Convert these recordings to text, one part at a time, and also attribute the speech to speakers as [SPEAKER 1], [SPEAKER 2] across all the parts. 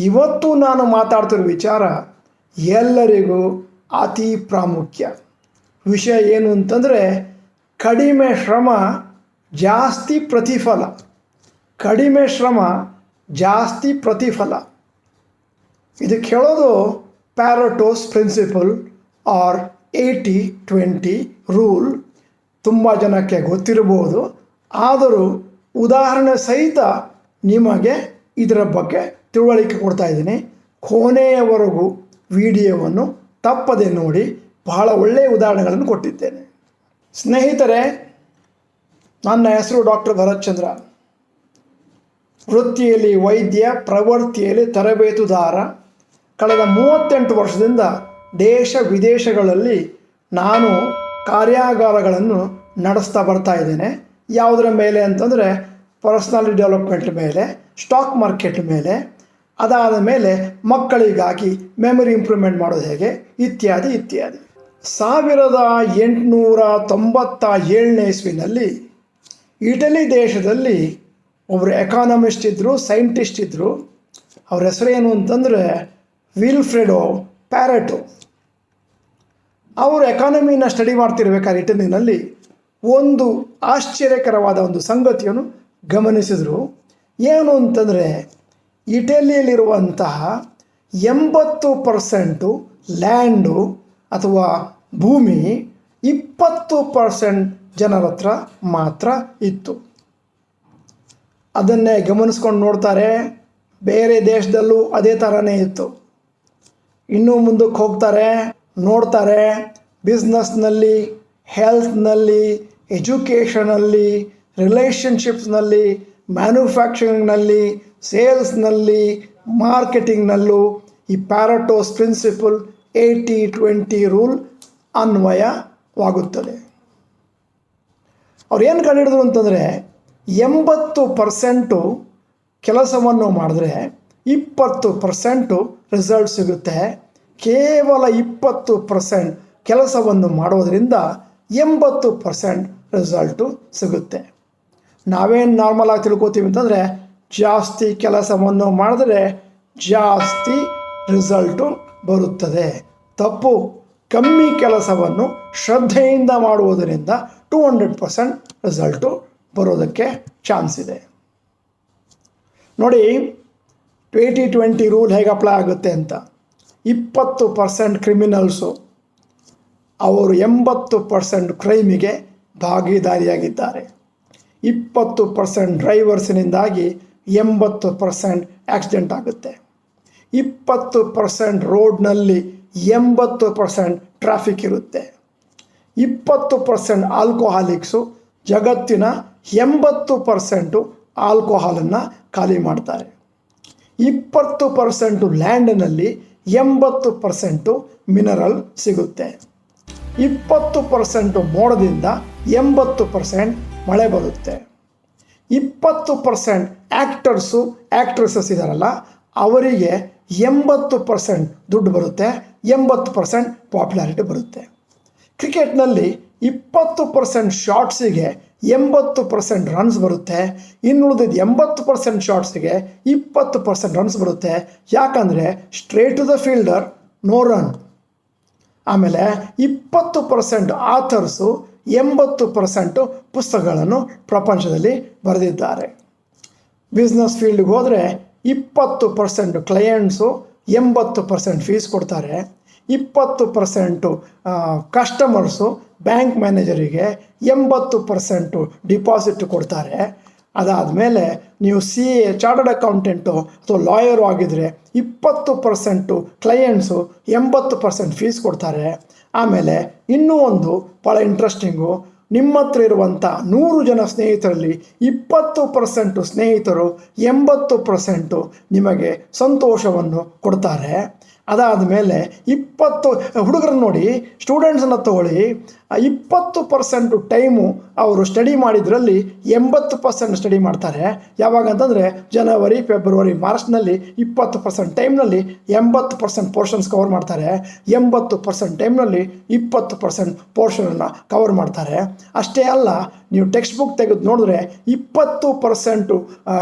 [SPEAKER 1] ಇವತ್ತು ನಾನು ಮಾತಾಡ್ತಿರೋ ವಿಚಾರ ಎಲ್ಲರಿಗೂ ಅತಿ ಪ್ರಾಮುಖ್ಯ. ವಿಷಯ ಏನು ಅಂತಂದರೆ ಕಡಿಮೆ ಶ್ರಮ ಜಾಸ್ತಿ ಪ್ರತಿಫಲ. ಕಡಿಮೆ ಶ್ರಮ ಜಾಸ್ತಿ ಪ್ರತಿಫಲ. ಇದಕ್ಕೆ ಹೇಳೋದು ಪ್ಯಾರೆಟೋಸ್ ಪ್ರಿನ್ಸಿಪಲ್ ಆರ್ 80-20 ರೂಲ್. ತುಂಬ ಜನಕ್ಕೆ ಗೊತ್ತಿರಬಹುದು, ಆದರೂ ಉದಾಹರಣೆ ಸಹಿತ ನಿಮಗೆ ಇದರ ಬಗ್ಗೆ ತಿಳುವಳಿಕೆ ಕೊಡ್ತಾ ಇದ್ದೀನಿ. ಕೊನೆಯವರೆಗೂ ವಿಡಿಯೋವನ್ನು ತಪ್ಪದೆ ನೋಡಿ. ಬಹಳ ಒಳ್ಳೆಯ ಉದಾಹರಣೆಗಳನ್ನು ಕೊಟ್ಟಿದ್ದೇನೆ. ಸ್ನೇಹಿತರೆ, ನನ್ನ ಹೆಸರು ಡಾಕ್ಟರ್ ಭರತ್ ಚಂದ್ರ. ವೃತ್ತಿಯಲ್ಲಿ ವೈದ್ಯ, ಪ್ರವೃತ್ತಿಯಲ್ಲಿ ತರಬೇತುದಾರ. ಕಳೆದ 38 ವರ್ಷದಿಂದ ದೇಶ ವಿದೇಶಗಳಲ್ಲಿ ನಾನು ಕಾರ್ಯಾಗಾರಗಳನ್ನು ನಡೆಸ್ತಾ ಬರ್ತಾ ಇದ್ದೇನೆ. ಯಾವುದರ ಮೇಲೆ ಅಂತಂದರೆ ಪರ್ಸ್ನಾಲಿಟಿ ಡೆವಲಪ್ಮೆಂಟ್ ಮೇಲೆ, ಸ್ಟಾಕ್ ಮಾರ್ಕೆಟ್ ಮೇಲೆ, ಅದಾದ ಮೇಲೆ ಮಕ್ಕಳಿಗಾಗಿ ಮೆಮೊರಿ ಇಂಪ್ರೂವ್ಮೆಂಟ್ ಮಾಡೋದು ಹೇಗೆ, ಇತ್ಯಾದಿ ಇತ್ಯಾದಿ. 1897ನೇ ಇಸ್ವಿನಲ್ಲಿ ಇಟಲಿ ದೇಶದಲ್ಲಿ ಒಬ್ಬರು ಎಕಾನಮಿಸ್ಟ್ ಇದ್ದರು, ಸೈಂಟಿಸ್ಟ್ ಇದ್ದರು. ಅವ್ರ ಹೆಸರೇನು ಅಂತಂದರೆ ವಿಲ್ಫ್ರೆಡೋ ಪ್ಯಾರೆಟೋ. ಅವರು ಎಕಾನಮಿನ ಸ್ಟಡಿ ಮಾಡ್ತಿರ್ಬೇಕಾದ್ರೆ ಇಟಲಿನಲ್ಲಿ ಒಂದು ಆಶ್ಚರ್ಯಕರವಾದ ಒಂದು ಸಂಗತಿಯನ್ನು ಗಮನಿಸಿದರು. ಏನು ಅಂತಂದರೆ ಇಟಲಿಯಲ್ಲಿರುವಂತಹ 80% ಲ್ಯಾಂಡು ಅಥವಾ ಭೂಮಿ 20% ಜನರ ಹತ್ರ ಮಾತ್ರ ಇತ್ತು. ಅದನ್ನೇ ಗಮನಿಸ್ಕೊಂಡು ನೋಡ್ತಾರೆ, ಬೇರೆ ದೇಶದಲ್ಲೂ ಅದೇ ಥರನೇ ಇತ್ತು. ಇನ್ನೂ ಮುಂದಕ್ಕೆ ಹೋಗ್ತಾರೆ, ನೋಡ್ತಾರೆ, ಬಿಸ್ನೆಸ್ನಲ್ಲಿ, ಹೆಲ್ತ್ನಲ್ಲಿ, ಎಜುಕೇಷನಲ್ಲಿ, ರಿಲೇಷನ್ಶಿಪ್ಸ್ನಲ್ಲಿ, ಮ್ಯಾನುಫ್ಯಾಕ್ಚರಿಂಗ್ನಲ್ಲಿ, ಸೇಲ್ಸ್ನಲ್ಲಿ, ಮಾರ್ಕೆಟಿಂಗ್ನಲ್ಲೂ ಈ ಪ್ಯಾರೆಟೋಸ್ ಪ್ರಿನ್ಸಿಪಲ್ 80-20 ರೂಲ್ ಅನ್ವಯವಾಗುತ್ತದೆ. ಅವ್ರು ಏನು ಕಂಡುಹಿಡಿದ್ರು ಅಂತಂದರೆ 80% ಕೆಲಸವನ್ನು ಮಾಡಿದ್ರೆ 20% ರಿಸಲ್ಟ್ ಸಿಗುತ್ತೆ. ಕೇವಲ 20% ಕೆಲಸವನ್ನು ಮಾಡೋದರಿಂದ 80% ರಿಸಲ್ಟು ಸಿಗುತ್ತೆ. ನಾವೇನು ನಾರ್ಮಲ್ ಆಗಿ ತಿಳ್ಕೊತೀವಿ ಅಂತಂದರೆ ಜಾಸ್ತಿ ಕೆಲಸವನ್ನು ಮಾಡಿದ್ರೆ ಜಾಸ್ತಿ ರಿಸಲ್ಟು ಬರುತ್ತದೆ. ತಪ್ಪು. ಕಮ್ಮಿ ಕೆಲಸವನ್ನು ಶ್ರದ್ಧೆಯಿಂದ ಮಾಡುವುದರಿಂದ 200% ರಿಸಲ್ಟು ಬರೋದಕ್ಕೆ ಚಾನ್ಸ್ ಇದೆ. ನೋಡಿ 80-20 ರೂಲ್ ಹೇಗೆ ಅಪ್ಲೈ ಆಗುತ್ತೆ ಅಂತ. 20% ಕ್ರಿಮಿನಲ್ಸು ಅವರು 80% ಕ್ರೈಮಿಗೆ ಭಾಗಿದಾರಿಯಾಗಿದ್ದಾರೆ. 20% ಡ್ರೈವರ್ಸಿನಿಂದಾಗಿ 80% ಆಕ್ಸಿಡೆಂಟ್ ಆಗುತ್ತೆ. 20% ರೋಡ್ನಲ್ಲಿ 80% ಟ್ರಾಫಿಕ್ ಇರುತ್ತೆ. 20% ಆಲ್ಕೋಹಾಲಿಕ್ಸು ಜಗತ್ತಿನ 80% ಆಲ್ಕೋಹಾಲನ್ನು ಖಾಲಿ ಮಾಡ್ತಾರೆ. 20% ಲ್ಯಾಂಡ್ನಲ್ಲಿ 80% ಮಿನರಲ್ ಸಿಗುತ್ತೆ. 20% ಮೋಡದಿಂದ 80% ಮಳೆ ಬರುತ್ತೆ. 20% ಆ್ಯಕ್ಟ್ರೆಸಸ್ ಇದ್ದಾರಲ್ಲ ಅವರಿಗೆ 80% ದುಡ್ಡು ಬರುತ್ತೆ, 80% ಪಾಪ್ಯುಲಾರಿಟಿ ಬರುತ್ತೆ. ಕ್ರಿಕೆಟ್ನಲ್ಲಿ 20% ಶಾಟ್ಸಿಗೆ 80% ರನ್ಸ್ ಬರುತ್ತೆ. ಇನ್ನುಳಿದಿದ್ದು 80% ಶಾಟ್ಸಿಗೆ 20% ರನ್ಸ್ ಬರುತ್ತೆ. ಯಾಕಂದರೆ straight to the fielder, no run. ಆಮೇಲೆ 20% ಆಥರ್ಸು 80% ಪುಸ್ತಕಗಳನ್ನು ಪ್ರಪಂಚದಲ್ಲಿ ಬರೆದಿದ್ದಾರೆ. ಬಿಸ್ನೆಸ್ ಫೀಲ್ಡ್ಗೆ ಹೋದರೆ 20% ಕ್ಲೈಯೆಂಟ್ಸು 80% ಫೀಸ್ ಕೊಡ್ತಾರೆ. 20% ಕಸ್ಟಮರ್ಸು ಬ್ಯಾಂಕ್ ಮ್ಯಾನೇಜರಿಗೆ 80% ಡಿಪಾಸಿಟ್ ಕೊಡ್ತಾರೆ. ಅದಾದಮೇಲೆ ನೀವು CA ಚಾರ್ಟರ್ಡ್ ಅಕೌಂಟೆಂಟು ಅಥವಾ ಲಾಯರು ಆಗಿದ್ದರೆ 20% ಕ್ಲೈಯೆಂಟ್ಸು 80% ಫೀಸ್ ಕೊಡ್ತಾರೆ. ಆಮೇಲೆ ಇನ್ನೂ ಒಂದು ಭಾಳ ಇಂಟ್ರೆಸ್ಟಿಂಗು, ನಿಮ್ಮ ಹತ್ರ ಇರುವಂಥ 100 ಜನ ಸ್ನೇಹಿತರಲ್ಲಿ 20% ಸ್ನೇಹಿತರು 80% ನಿಮಗೆ ಸಂತೋಷವನ್ನು ಕೊಡ್ತಾರೆ. ಅದಾದ ಮೇಲೆ 20 ಹುಡುಗರನ್ನ ನೋಡಿ, ಸ್ಟೂಡೆಂಟ್ಸನ್ನು ತಗೊಳ್ಳಿ, 20% ಟೈಮು ಅವರು ಸ್ಟಡಿ ಮಾಡಿದ್ರಲ್ಲಿ 80% ಸ್ಟಡಿ ಮಾಡ್ತಾರೆ. ಯಾವಾಗ ಅಂತಂದರೆ ಜನವರಿ, ಫೆಬ್ರವರಿ, ಮಾರ್ಚ್ನಲ್ಲಿ 20% ಟೈಮ್ನಲ್ಲಿ 80% ಪೋರ್ಷನ್ಸ್ ಕವರ್ ಮಾಡ್ತಾರೆ. 80% ಟೈಮ್ನಲ್ಲಿ 20% ಪೋರ್ಷನನ್ನು ಕವರ್ ಮಾಡ್ತಾರೆ. ಅಷ್ಟೇ ಅಲ್ಲ, ನೀವು ಟೆಕ್ಸ್ಟ್ ಬುಕ್ ತೆಗೆದು ನೋಡಿದ್ರೆ 20%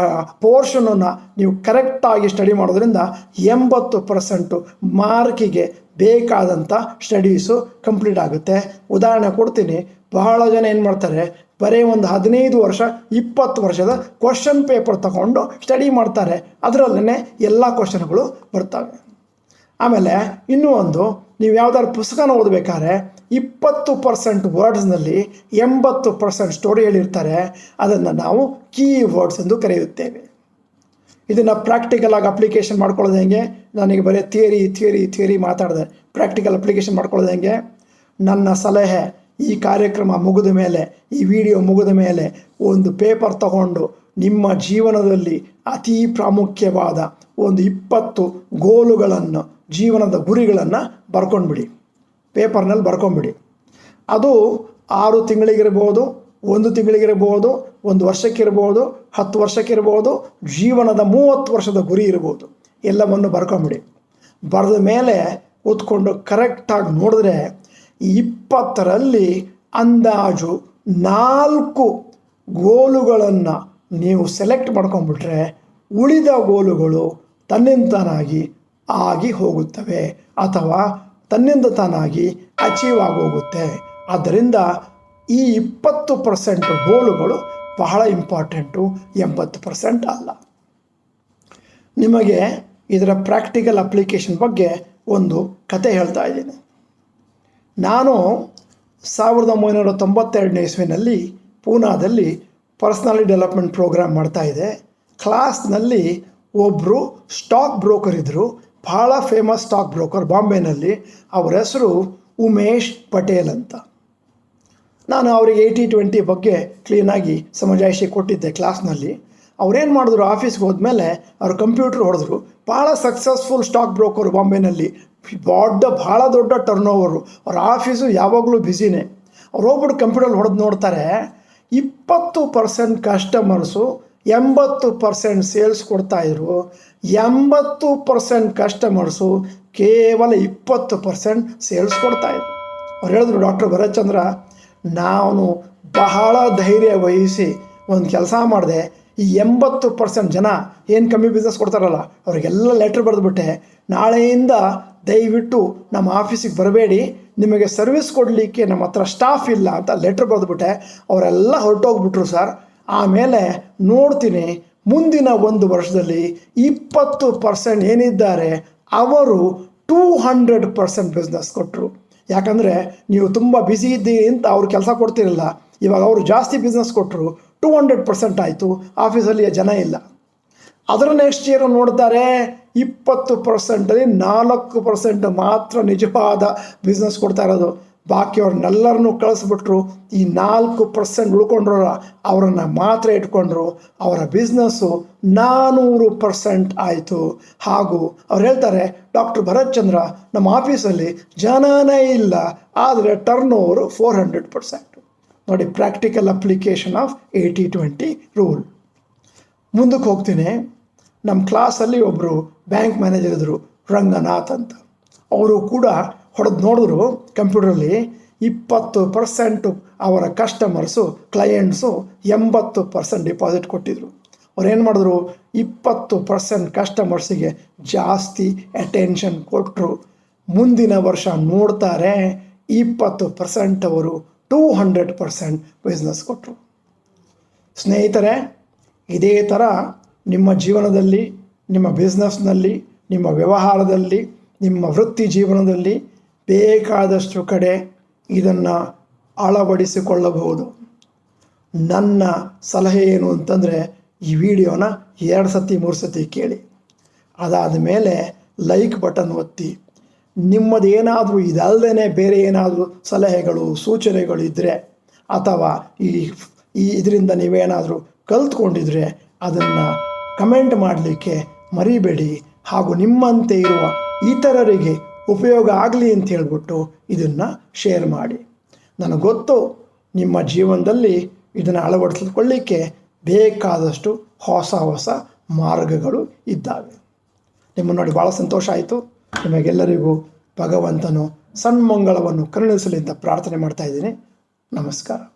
[SPEAKER 1] ಪೋರ್ಷನನ್ನು ನೀವು ಕರೆಕ್ಟಾಗಿ ಸ್ಟಡಿ ಮಾಡೋದ್ರಿಂದ 80% ಮಾರ್ಕಿಗೆ ಬೇಕಾದಂಥ ಸ್ಟಡೀಸು ಕಂಪ್ಲೀಟ್ ಆಗುತ್ತೆ. ಉದಾಹರಣೆ ಕೊಡ್ತೀನಿ. ಬಹಳ ಜನ ಏನು ಮಾಡ್ತಾರೆ, ಬರೀ ಒಂದು 15 ವರ್ಷ 20 ವರ್ಷದ ಕ್ವಶನ್ ಪೇಪರ್ ತಗೊಂಡು ಸ್ಟಡಿ ಮಾಡ್ತಾರೆ. ಅದರಲ್ಲೇ ಎಲ್ಲ ಕ್ವಶನ್ಗಳು ಬರ್ತವೆ. ಆಮೇಲೆ ಇನ್ನೂ ಒಂದು, ನೀವು ಯಾವುದಾದ್ರು ಪುಸ್ತಕನ ಓದಬೇಕಾದ್ರೆ 20% ವರ್ಡ್ಸ್ನಲ್ಲಿ 80% ಸ್ಟೋರಿ ಹೇಳಿರ್ತಾರೆ. ಅದನ್ನು ನಾವು ಕೀ ವರ್ಡ್ಸ್ ಎಂದು ಕರೆಯುತ್ತೇವೆ. ಇದನ್ನು ಪ್ರಾಕ್ಟಿಕಲ್ ಆಗಿ ಅಪ್ಲಿಕೇಶನ್ ಮಾಡ್ಕೊಳ್ಳೋದು ಹೆಂಗೆ? ನನಗೆ ಬರೀ ಥಿಯರಿ ಮಾತಾಡಿದೆ. ಪ್ರಾಕ್ಟಿಕಲ್ ಅಪ್ಲಿಕೇಶನ್ ಮಾಡ್ಕೊಳ್ಳೋದು ಹೆಂಗೆ? ನನ್ನ ಸಲಹೆ, ಈ ಕಾರ್ಯಕ್ರಮ ಮುಗಿದ ಮೇಲೆ, ಈ ವಿಡಿಯೋ ಮುಗಿದ ಮೇಲೆ ಒಂದು ಪೇಪರ್ ತಗೊಂಡು ನಿಮ್ಮ ಜೀವನದಲ್ಲಿ ಅತಿ ಪ್ರಾಮುಖ್ಯವಾದ ಒಂದು 20 ಗೋಲುಗಳನ್ನು, ಜೀವನದ ಗುರಿಗಳನ್ನು ಬರ್ಕೊಂಡ್ಬಿಡಿ. ಪೇಪರ್ನಲ್ಲಿ ಬರ್ಕೊಂಬಿಡಿ. ಅದು 6 ತಿಂಗಳಿಗಿರ್ಬೋದು, 1 ತಿಂಗಳಿಗಿರ್ಬೋದು, 1 ವರ್ಷಕ್ಕಿರ್ಬೋದು, 10 ವರ್ಷಕ್ಕಿರ್ಬೋದು, ಜೀವನದ 30 ವರ್ಷದ ಗುರಿ ಇರ್ಬೋದು. ಎಲ್ಲವನ್ನು ಬರ್ಕೊಂಬಿಡಿ. ಬರೆದ ಮೇಲೆ ಕೂತ್ಕೊಂಡು ಕರೆಕ್ಟಾಗಿ ನೋಡಿದ್ರೆ 20ರಲ್ಲಿ ಅಂದಾಜು 4 ಗೋಲುಗಳನ್ನು ನೀವು ಸೆಲೆಕ್ಟ್ ಮಾಡ್ಕೊಂಡ್ಬಿಟ್ರೆ ಉಳಿದ ಗೋಲುಗಳು ತನ್ನಿಂತಾನಾಗಿ ಆಗಿ ಹೋಗುತ್ತವೆ ಅಥವಾ ತನ್ನಿಂದ ತಾನಾಗಿ ಅಚೀವ್ ಆಗೋಗುತ್ತೆ. ಆದ್ದರಿಂದ ಈ 20% ಗೋಲುಗಳು ಬಹಳ ಇಂಪಾರ್ಟೆಂಟು, 80% ಅಲ್ಲ. ನಿಮಗೆ ಇದರ ಪ್ರಾಕ್ಟಿಕಲ್ ಅಪ್ಲಿಕೇಶನ್ ಬಗ್ಗೆ ಒಂದು ಕತೆ ಹೇಳ್ತಾ ಇದ್ದೀನಿ. ನಾನು 1992ನೇ ಇಸ್ವಿನಲ್ಲಿ ಪೂನಾದಲ್ಲಿ ಪರ್ಸ್ನಾಲಿಟಿ ಡೆವಲಪ್ಮೆಂಟ್ ಪ್ರೋಗ್ರಾಮ್ ಮಾಡ್ತಾಯಿದ್ದೆ. ಕ್ಲಾಸ್ನಲ್ಲಿ ಒಬ್ಬರು ಸ್ಟಾಕ್ ಬ್ರೋಕರ್ ಇದ್ದರು, ಭಾಳ ಫೇಮಸ್ ಸ್ಟಾಕ್ ಬ್ರೋಕರ್ ಬಾಂಬೆನಲ್ಲಿ. ಅವರ ಹೆಸರು ಉಮೇಶ್ ಪಟೇಲ್ ಅಂತ. ನಾನು ಅವರಿಗೆ 80-20 ಬಗ್ಗೆ ಕ್ಲೀನಾಗಿ ಸಮಜಾಯಿಷಿ ಕೊಟ್ಟಿದ್ದೆ ಕ್ಲಾಸ್ನಲ್ಲಿ. ಅವ್ರೇನು ಮಾಡಿದ್ರು, ಆಫೀಸ್ಗೆ ಹೋದ್ಮೇಲೆ ಅವ್ರು ಕಂಪ್ಯೂಟ್ರ್ ಹೊಡೆದ್ರು. ಭಾಳ ಸಕ್ಸಸ್ಫುಲ್ ಸ್ಟಾಕ್ ಬ್ರೋಕರು ಬಾಂಬೆನಲ್ಲಿ, ಭಾಳ ದೊಡ್ಡ ಟರ್ನ್ ಓವರು. ಅವ್ರ ಆಫೀಸು ಯಾವಾಗಲೂ ಬ್ಯುಸಿನೇ. ಅವ್ರು ಹೋಗ್ಬಿಟ್ಟು ಕಂಪ್ಯೂಟರ್ ಹೊಡೆದು ನೋಡ್ತಾರೆ, 20% ಕಸ್ಟಮರ್ಸು 80% ಸೇಲ್ಸ್ ಕೊಡ್ತಾಯಿದ್ರು. 80% ಕಸ್ಟಮರ್ಸು ಕೇವಲ 20% ಸೇಲ್ಸ್ ಕೊಡ್ತಾಯಿದ್ರು. ಅವ್ರು ಹೇಳಿದ್ರು, ಡಾಕ್ಟರ್ ಭರತ್ ಚಂದ್ರ, ನಾನು ಬಹಳ ಧೈರ್ಯ ವಹಿಸಿ ಒಂದು ಕೆಲಸ ಮಾಡಿದೆ. ಈ 80% ಜನ ಏನು ಕಮ್ಮಿ ಬಿಸ್ನೆಸ್ ಕೊಡ್ತಾರಲ್ಲ ಅವರಿಗೆಲ್ಲ ಲೆಟ್ರ್ ಬರೆದುಬಿಟ್ಟೆ, ನಾಳೆಯಿಂದ ದಯವಿಟ್ಟು ನಮ್ಮ ಆಫೀಸಿಗೆ ಬರಬೇಡಿ, ನಿಮಗೆ ಸರ್ವಿಸ್ ಕೊಡಲಿಕ್ಕೆ ನಮ್ಮ ಹತ್ರ ಸ್ಟಾಫ್ ಇಲ್ಲ ಅಂತ ಲೆಟ್ರ್ ಬರೆದುಬಿಟ್ಟೆ. ಅವರೆಲ್ಲ ಹೊರಟೋಗ್ಬಿಟ್ರು ಸರ್. ಆಮೇಲೆ ನೋಡ್ತೀನಿ, ಮುಂದಿನ 1 ವರ್ಷದಲ್ಲಿ 20% ಏನಿದ್ದಾರೆ ಅವರು 200% ಬಿಸ್ನೆಸ್ ಕೊಟ್ಟರು. ಯಾಕಂದರೆ ನೀವು ತುಂಬ ಬ್ಯುಸಿ ಇದ್ದೀರಿ ಅಂತ ಅವ್ರು ಕೆಲಸ ಕೊಡ್ತಿರಲಿಲ್ಲ. ಇವಾಗ ಅವರು ಜಾಸ್ತಿ ಬಿಸ್ನೆಸ್ ಕೊಟ್ಟರು, 200% ಆಯಿತು, ಆಫೀಸಲ್ಲಿ ಜನ ಇಲ್ಲ. ಅದರ ನೆಕ್ಸ್ಟ್ ಇಯರ್ ನೋಡ್ತಾರೆ, 20%ಅಲ್ಲಿ 4% ಮಾತ್ರ ನಿಜವಾದ ಬಿಸ್ನೆಸ್ ಕೊಡ್ತಾ ಇರೋದು. ಬಾಕಿಯವ್ರನ್ನೆಲ್ಲರನ್ನೂ ಕಳಿಸ್ಬಿಟ್ರು. ಈ 4% ಉಳ್ಕೊಂಡ್ರಲ್ಲ ಅವರನ್ನು ಮಾತ್ರ ಇಟ್ಕೊಂಡ್ರು. ಅವರ ಬಿಸ್ನೆಸ್ಸು 400% ಆಯಿತು. ಹಾಗೂ ಅವ್ರು ಹೇಳ್ತಾರೆ, ಡಾಕ್ಟರ್ ಭರತ್ ಚಂದ್ರ, ನಮ್ಮ ಆಫೀಸಲ್ಲಿ ಜನನೇ ಇಲ್ಲ, ಆದರೆ ಟರ್ನ್ ಓವರು 400%. ನೋಡಿ, ಪ್ರಾಕ್ಟಿಕಲ್ ಅಪ್ಲಿಕೇಶನ್ ಆಫ್ 80-20 ರೂಲ್. ಮುಂದಕ್ಕೆ ಹೋಗ್ತೀನಿ. ನಮ್ಮ ಕ್ಲಾಸಲ್ಲಿ ಒಬ್ಬರು ಬ್ಯಾಂಕ್ ಮ್ಯಾನೇಜರ್ ಇದ್ದರು, ರಂಗನಾಥ್ ಅಂತ. ಅವರು ಕೂಡ ಹೊಡೆದು ನೋಡಿದ್ರು ಕಂಪ್ಯೂಟ್ರಲ್ಲಿ 20% ಅವರ ಕಸ್ಟಮರ್ಸು, ಕ್ಲೈಯೆಂಟ್ಸು 80% ಡಿಪಾಸಿಟ್ ಕೊಟ್ಟಿದ್ರು. ಅವ್ರು ಏನು ಮಾಡಿದ್ರು, 20% ಕಸ್ಟಮರ್ಸಿಗೆ ಜಾಸ್ತಿ ಅಟೆನ್ಷನ್ ಕೊಟ್ಟರು. ಮುಂದಿನ ವರ್ಷ ನೋಡ್ತಾರೆ, 20% ಅವರು 200% ಬಿಸ್ನೆಸ್ ಕೊಟ್ಟರು. ಸ್ನೇಹಿತರೆ, ಇದೇ ಥರ ನಿಮ್ಮ ಜೀವನದಲ್ಲಿ, ನಿಮ್ಮ ಬಿಸ್ನೆಸ್ನಲ್ಲಿ, ನಿಮ್ಮ ವ್ಯವಹಾರದಲ್ಲಿ, ನಿಮ್ಮ ವೃತ್ತಿ ಜೀವನದಲ್ಲಿ ಬೇಕಾದಷ್ಟು ಕಡೆ ಇದನ್ನು ಅಳವಡಿಸಿಕೊಳ್ಳಬಹುದು. ನನ್ನ ಸಲಹೆ ಏನು ಅಂತಂದರೆ, ಈ ವಿಡಿಯೋನ 2 ಸತಿ 3 ಸತಿ ಕೇಳಿ. ಅದಾದ ಮೇಲೆ ಲೈಕ್ ಬಟನ್ ಒತ್ತಿ. ನಿಮ್ಮದೇನಾದರೂ ಇದಲ್ಲದೇ ಬೇರೆ ಏನಾದರೂ ಸಲಹೆಗಳು, ಸೂಚನೆಗಳು ಇದ್ದರೆ, ಅಥವಾ ಇದರಿಂದ ನೀವೇನಾದರೂ ಕಲ್ತ್ಕೊಂಡಿದ್ರೆ ಅದನ್ನು ಕಮೆಂಟ್ ಮಾಡಲಿಕ್ಕೆ ಮರಿಬೇಡಿ. ಹಾಗೂ ನಿಮ್ಮಂತೆ ಇರುವ ಇತರರಿಗೆ ಉಪಯೋಗ ಆಗಲಿ ಅಂತ ಹೇಳ್ಬಿಟ್ಟು ಇದನ್ನು ಶೇರ್ ಮಾಡಿ. ನನಗೆ ಗೊತ್ತು ನಿಮ್ಮ ಜೀವನದಲ್ಲಿ ಇದನ್ನು ಅಳವಡಿಸ್ಕೊಳ್ಳಿಕ್ಕೆ ಬೇಕಾದಷ್ಟು ಹೊಸ ಮಾರ್ಗಗಳು ಇದ್ದಾವೆ. ನಿಮ್ಮನ್ನು ನೋಡಿ ಭಾಳ ಸಂತೋಷ ಆಯಿತು. ನಿಮಗೆಲ್ಲರಿಗೂ ಭಗವಂತನು ಸನ್ಮಂಗಳವನ್ನು ಕರುಣಿಸಲಿ ಅಂತ ಪ್ರಾರ್ಥನೆ ಮಾಡ್ತಾ ಇದ್ದೀನಿ. ನಮಸ್ಕಾರ.